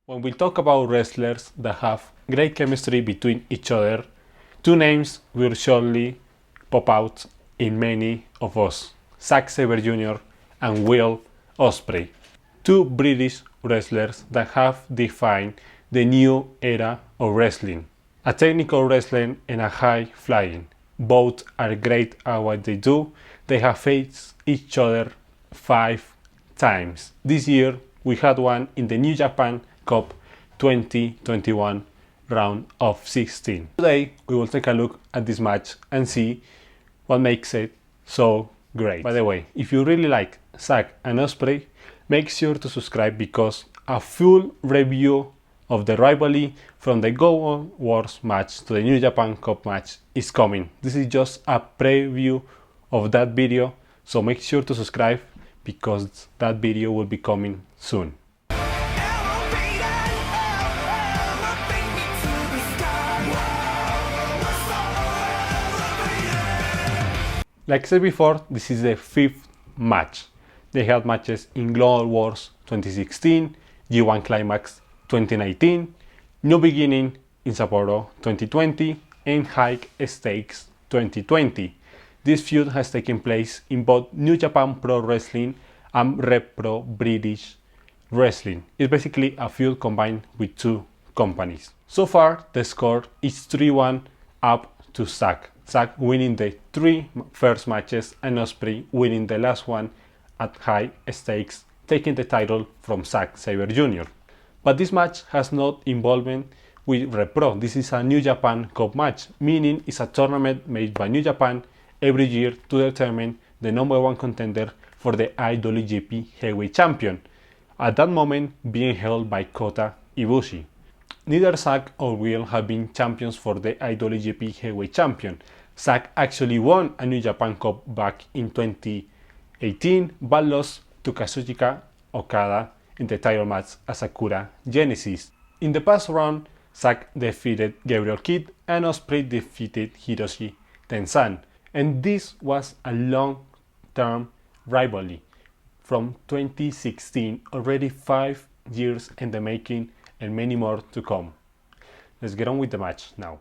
When we talk about wrestlers that have great chemistry between each other, two names will surely pop out in many of us: Zack Sabre Jr. and Will Ospreay. Two British wrestlers that have defined the new era of wrestling. A technical wrestling and a high flying. Both are great at what they do. They have faced each other 5 times. This year we had one in the New Japan Cup 2021 round of 16. Today we will take a look at this match and see what makes it so great. By the way, if you really like Zack and Ospreay, make sure to subscribe because a full review of the rivalry from the Go On Wars match to the New Japan Cup match is coming. This is just a preview of that video, so make sure to subscribe because that video will be coming soon. Like I said before, this is the 5th match. They had matches in Global Wars 2016, G1 Climax 2019, New Beginning in Sapporo 2020, and High Stakes 2020. This feud has taken place in both New Japan Pro Wrestling and Rep Pro British Wrestling. It's basically a feud combined with two companies. So far, the score is 3-1 up to Zack. Zack winning the 3 first matches and Ospreay winning the last one at High Stakes, taking the title from Zack Sabre Jr. But this match has no involvement with Repro. This is a New Japan Cup match, meaning it's a tournament made by New Japan every year to determine the #1 contender for the IWGP Heavyweight Champion, at that moment being held by Kota Ibushi. Neither Zack or Will have been champions for the IWGP Heavyweight Champion. Zack actually won a New Japan Cup back in 2018 but lost to Kazuchika Okada in the title match as Sakura Genesis. In the past round, Zack defeated Gabriel Kidd and Ospreay defeated Hiroshi Tenzan. And this was a long-term rivalry from 2016, already 5 years in the making and many more to come. Let's get on with the match now.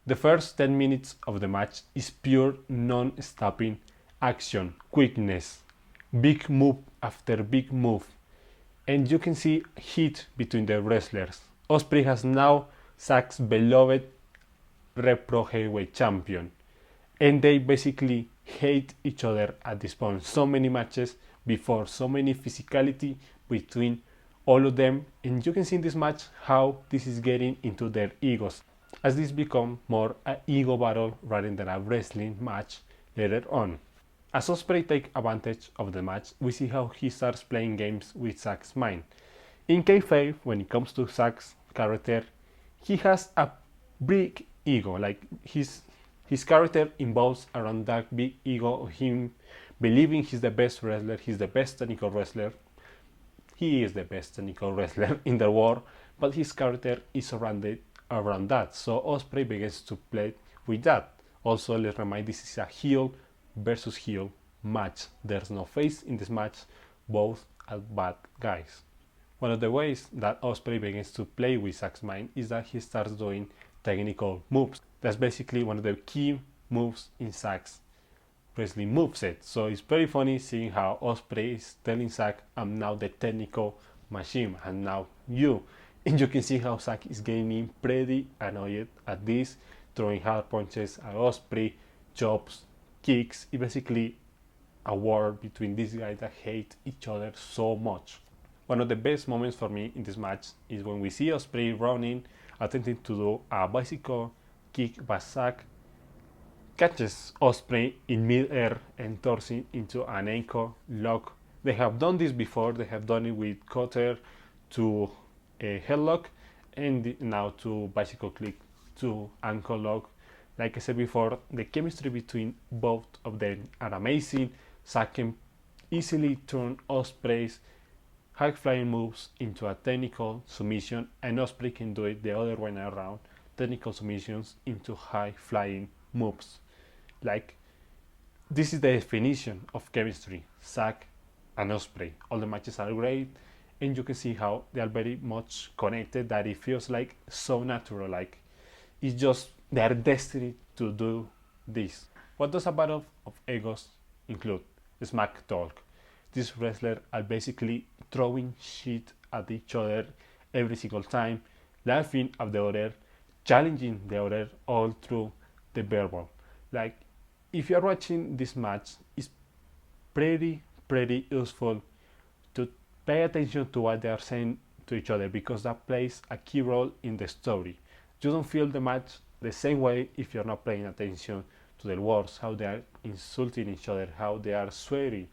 The first 10 minutes of the match is pure non-stopping action, quickness, big move after big move, and you can see heat between the wrestlers. Ospreay has now Zack's beloved Rep Pro Heavyweight Champion, and they basically hate each other at this point. So many matches before, so many physicality between all of them, and you can see in this match how this is getting into their egos, as this becomes more an ego battle rather than a wrestling match later on. As Ospreay takes advantage of the match, we see how he starts playing games with Zack's mind. In kayfabe, when it comes to Zack's character, he has a big ego, like his character involves around that big ego of him believing he's the best wrestler, he's the best technical wrestler. He is the best technical wrestler in the world, but his character is surrounded around that. So Ospreay begins to play with that. Also, let's remind this is a heel versus heel match. There's no face in this match, both are bad guys. One of the ways that Ospreay begins to play with Zack's mind is that he starts doing technical moves. That's basically one of the key moves in Zack's wrestling moveset. So it's very funny seeing how Ospreay is telling Zack, I'm now the technical machine, and now you. And you can see how Zack is getting pretty annoyed at this, throwing hard punches at Ospreay, chops, kicks. It's basically a war between these guys that hate each other so much. One of the best moments for me in this match is when we see Ospreay running, attempting to do a bicycle kick, but Zack catches Ospreay in mid-air and turns it into an ankle lock. They have done this before. They have done it with cutter to a headlock, and now to bicycle kick to ankle lock. Like I said before, the chemistry between both of them are amazing. Zack can easily turn Ospreay's high flying moves into a technical submission, and Ospreay can do it the other way around, technical submissions into high flying moves. Like, this is the definition of chemistry, Zack and Ospreay. All the matches are great, and you can see how they are very much connected, that it feels like so natural, like it's just they are destined to do this. What does a battle of egos include? Smack talk. These wrestlers are basically throwing shit at each other every single time, laughing at the other, challenging the other, all through the verbal. Like, if you're watching this match, it's pretty useful to pay attention to what they are saying to each other, because that plays a key role in the story. You don't feel the match the same way if you're not paying attention to the words, how they are insulting each other, how they are swearing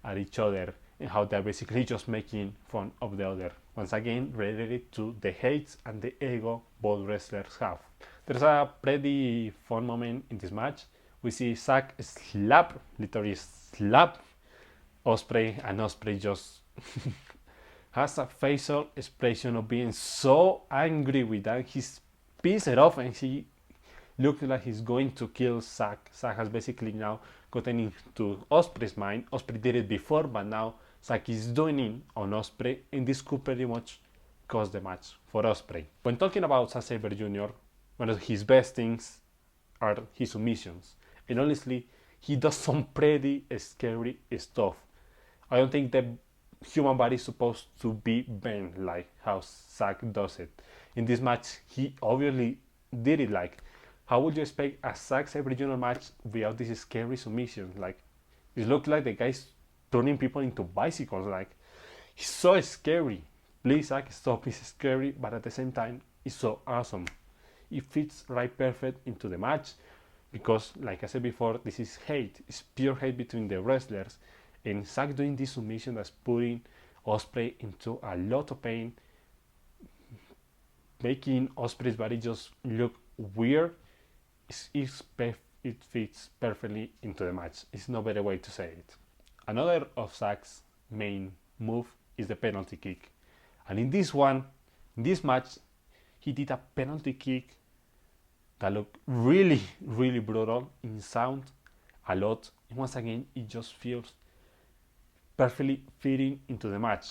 at each other, and how they're basically just making fun of the other. Once again, related to the hates and the ego both wrestlers have. There's a pretty fun moment in this match. We see Zack literally slap Ospreay, and Ospreay just has a facial expression of being so angry with that. He's pissed off and he looks like he's going to kill Zack. Zack has basically now gotten into Ospreay's mind. Ospreay did it before, but now Zack is doing it on Ospreay, and this could pretty much cost the match for Ospreay. When talking about Zack Sabre Jr., one of his best things are his submissions. And honestly, he does some pretty scary stuff. I don't think the human body is supposed to be bent like how Zack does it. In this match, he obviously did it. Like, how would you expect a Zack Sabre Jr. match without this scary submission? Like, it looked like the guy's turning people into bicycles. Like, he's so scary. Please, Zack, stop. He's scary, but at the same time, it's so awesome. It fits right perfect into the match, because, like I said before, this is hate. It's pure hate between the wrestlers. And Zack doing this submission that's putting Ospreay into a lot of pain, making Ospreay's body just look weird. It fits perfectly into the match. It's no better way to say it. Another of Zack's main move is the penalty kick. And in this match, he did a penalty kick that looked really brutal in sound a lot. And once again, it just feels perfectly fitting into the match.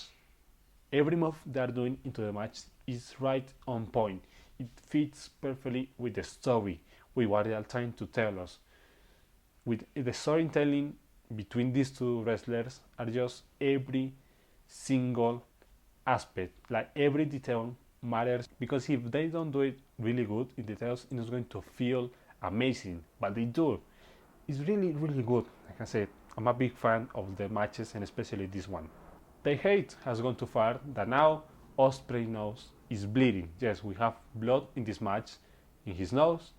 Every move they are doing into the match is right on point. It fits perfectly with the story, with what they are trying to tell us. With the storytelling between these two wrestlers are just every single aspect, like every detail matters, because if they don't do it really good in details, it's not going to feel amazing, but they do. It's really good. Like I said, I'm a big fan of the matches, and especially this one. The hate has gone too far that now Ospreay nose is bleeding. Yes, we have blood in this match in his nose.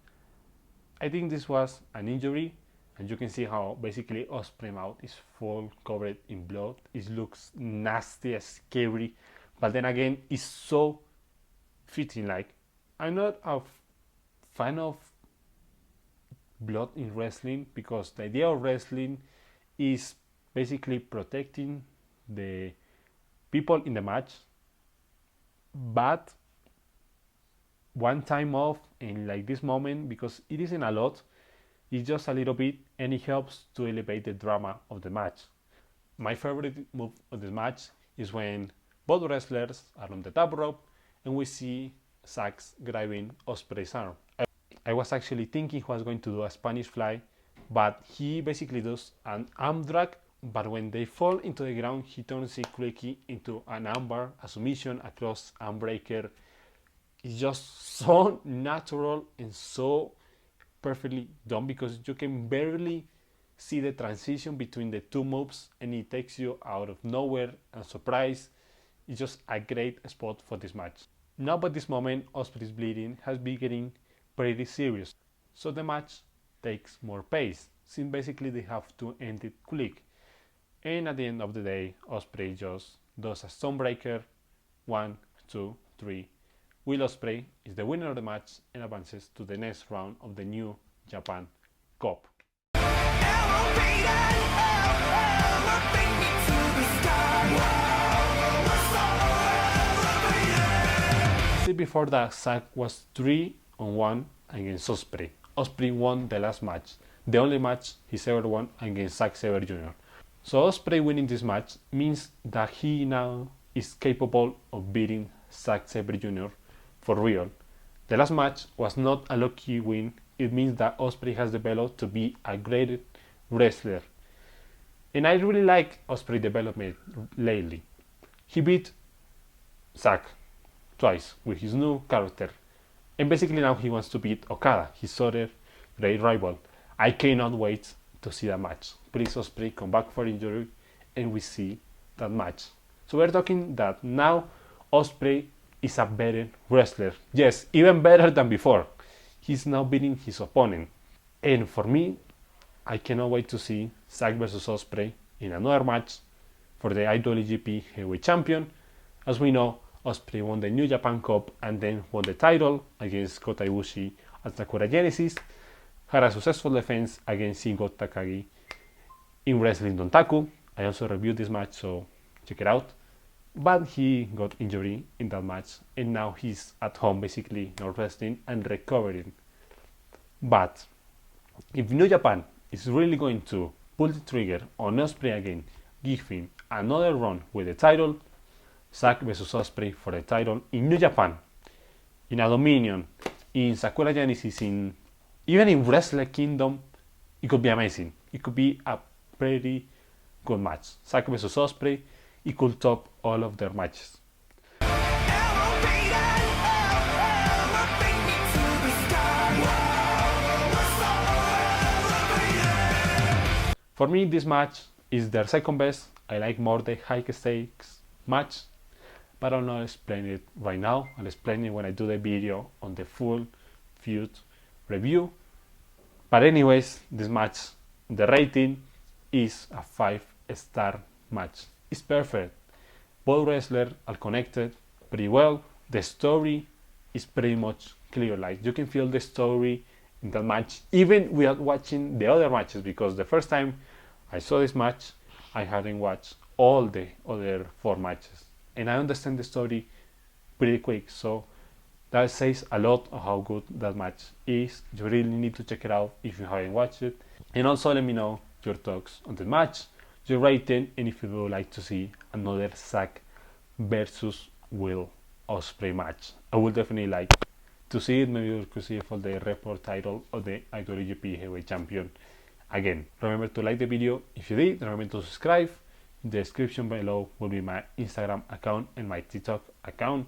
I think this was an injury, and you can see how basically Ospreay's mouth is full covered in blood. It looks nasty and scary, but then again, it's so fitting. Like, I'm not a fan of blood in wrestling, because the idea of wrestling is basically protecting the people in the match, but one time off in like this moment, because it isn't a lot, it's just a little bit, and it helps to elevate the drama of the match. My favorite move of the match is when both wrestlers are on the top rope and we see Zack grabbing Ospreay's arm. I was actually thinking he was going to do a Spanish fly, but he basically does an arm drag, but when they fall into the ground, he turns it quickly into an armbar, a submission, a cross arm breaker. It's just so natural and so perfectly done, because you can barely see the transition between the two moves, and it takes you out of nowhere and surprise. It's just a great spot for this match. Now by this moment, Ospreay's bleeding has been getting pretty serious, so the match takes more pace, since basically they have to end it quick. And at the end of the day, Ospreay just does a stonebreaker, 1, 2, 3. Will Ospreay is the winner of the match and advances to the next round of the New Japan Cup. See, before that, Zack was 3-1 against Ospreay. Ospreay won the last match. the only match he's ever won against Zack Sabre Jr. So Ospreay winning this match means that he now is capable of beating Zack Sabre Jr. for real. The last match was not a lucky win. It means that Ospreay has developed to be a great wrestler. And I really like Ospreay's development lately. He beat Zack twice with his new character. And basically now he wants to beat Okada, his other great rival. I cannot wait to see that match. Please Ospreay come back for injury and we see that match. So we're talking that now Ospreay is a better wrestler. Yes, even better than before. He's now beating his opponent. And for me, I cannot wait to see Zack versus Ospreay in another match for the IWGP Heavyweight Champion. As we know, Ospreay won the New Japan Cup and then won the title against Kota Ibushi at Sakura Genesis. Had a successful defense against Shingo Takagi in Wrestling Dontaku. I also reviewed this match, so check it out. But he got injury in that match and now he's at home basically not wrestling and recovering. But if New Japan is really going to pull the trigger on Ospreay again, give him another run with the title, Zack vs Ospreay for the title in New Japan, in a Dominion, in Sakura Genesis, even in Wrestle Kingdom, it could be amazing. It could be a pretty good match. Zack vs Ospreay, it could top all of their matches. For me, this match is their second best. I like more the high stakes match, but I'll not explain it right now. I'll explain it when I do the video on the full feud review. But anyways, this match, the rating is a 5-star match. It's perfect. Both wrestlers are connected pretty well. The story is pretty much clear. Like you can feel the story in that match, even without watching the other matches, because the first time I saw this match, I hadn't watched all the other 4 matches. And I understand the story pretty quick. So that says a lot of how good that match is. You really need to check it out if you haven't watched it. And also let me know your thoughts on the match, your rating, and if you would like to see another Zack versus Will Ospreay match. I would definitely like to see it. Maybe we could see it for the report title of the IWGP Heavyweight Champion again. Remember to like the video if you did. Remember to subscribe. In the description below will be my Instagram account and my TikTok account.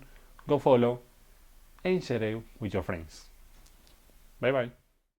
Go follow and share it with your friends. Bye bye.